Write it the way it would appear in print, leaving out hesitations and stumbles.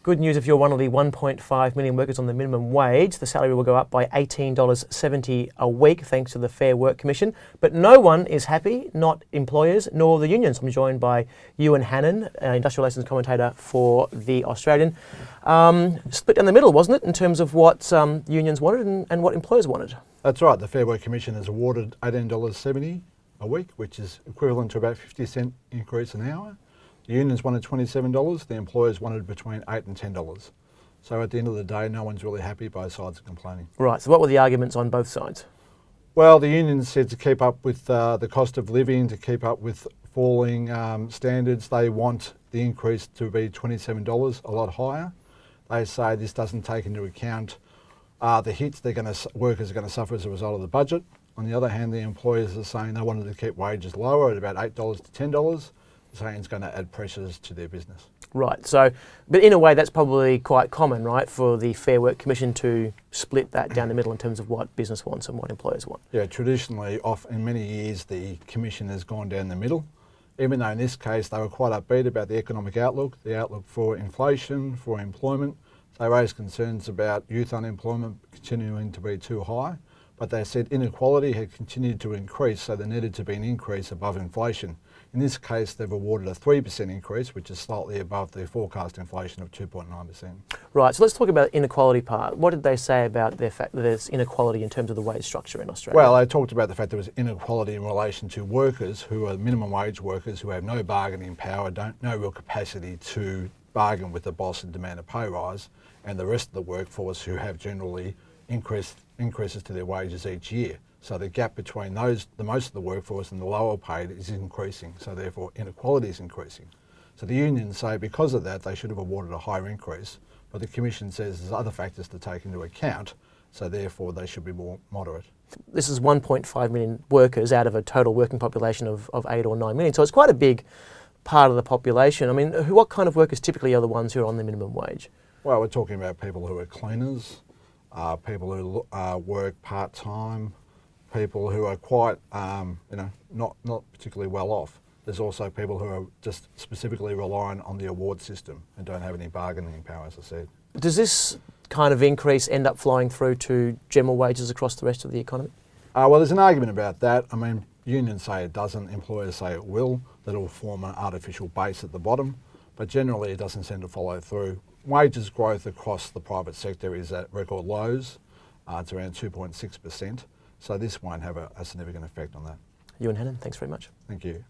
Good news if you're one of the 1.5 million workers on the minimum wage. The salary will go up by $18.70 a week thanks to the Fair Work Commission. But no one is happy, not employers nor the unions. I'm joined by Ewan Hannon, industrial relations commentator for The Australian. Split down the middle, wasn't it, in terms of what unions wanted and what employers wanted? That's right. The Fair Work Commission has awarded $18.70 a week, which is equivalent to about 50-cent increase an hour. The unions wanted $27, the employers wanted between $8 and $10. So at the end of the day, no one's really happy, both sides are complaining. Right, so what were the arguments on both sides? Well, the unions said to keep up with the cost of living, to keep up with falling standards, they want the increase to be $27, a lot higher. They say this doesn't take into account the hits workers are going to suffer as a result of the budget. On the other hand, the employers are saying they wanted to keep wages lower at about $8 to $10, saying it's going to add pressures to their business. Right, so, but in a way that's probably quite common, right, for the Fair Work Commission to split that down the middle in terms of what business wants and what employers want. Yeah, traditionally, in many years, the Commission has gone down the middle, even though in this case they were quite upbeat about the economic outlook, the outlook for inflation, for employment. They raised concerns about youth unemployment continuing to be too high, but they said inequality had continued to increase, so there needed to be an increase above inflation. In this case, they've awarded a 3% increase, which is slightly above the forecast inflation of 2.9%. Right, so let's talk about the inequality part. What did they say about the fact that there's inequality in terms of the wage structure in Australia? Well, they talked about the fact there was inequality in relation to workers who are minimum wage workers who have no bargaining power, no real capacity to bargain with the boss and demand a pay rise, and the rest of the workforce who have generally increases to their wages each year. So the gap between the most of the workforce and the lower paid is increasing, so therefore inequality is increasing. So the unions say because of that they should have awarded a higher increase, but the Commission says there's other factors to take into account, so therefore they should be more moderate. This is 1.5 million workers out of a total working population of 8 or 9 million, so it's quite a big part of the population. I mean, what kind of workers typically are the ones who are on the minimum wage? Well, we're talking about people who are cleaners, people who work part-time, people who are quite, not particularly well off. There's also people who are just specifically reliant on the award system and don't have any bargaining power, as I said. Does this kind of increase end up flowing through to general wages across the rest of the economy? Well, there's an argument about that. I mean, unions say it doesn't, employers say it will, that it will form an artificial base at the bottom, but generally it doesn't seem to follow through. Wages growth across the private sector is at record lows. It's around 2.6%. So this won't have a significant effect on that. Ewan Hannon, thanks very much. Thank you.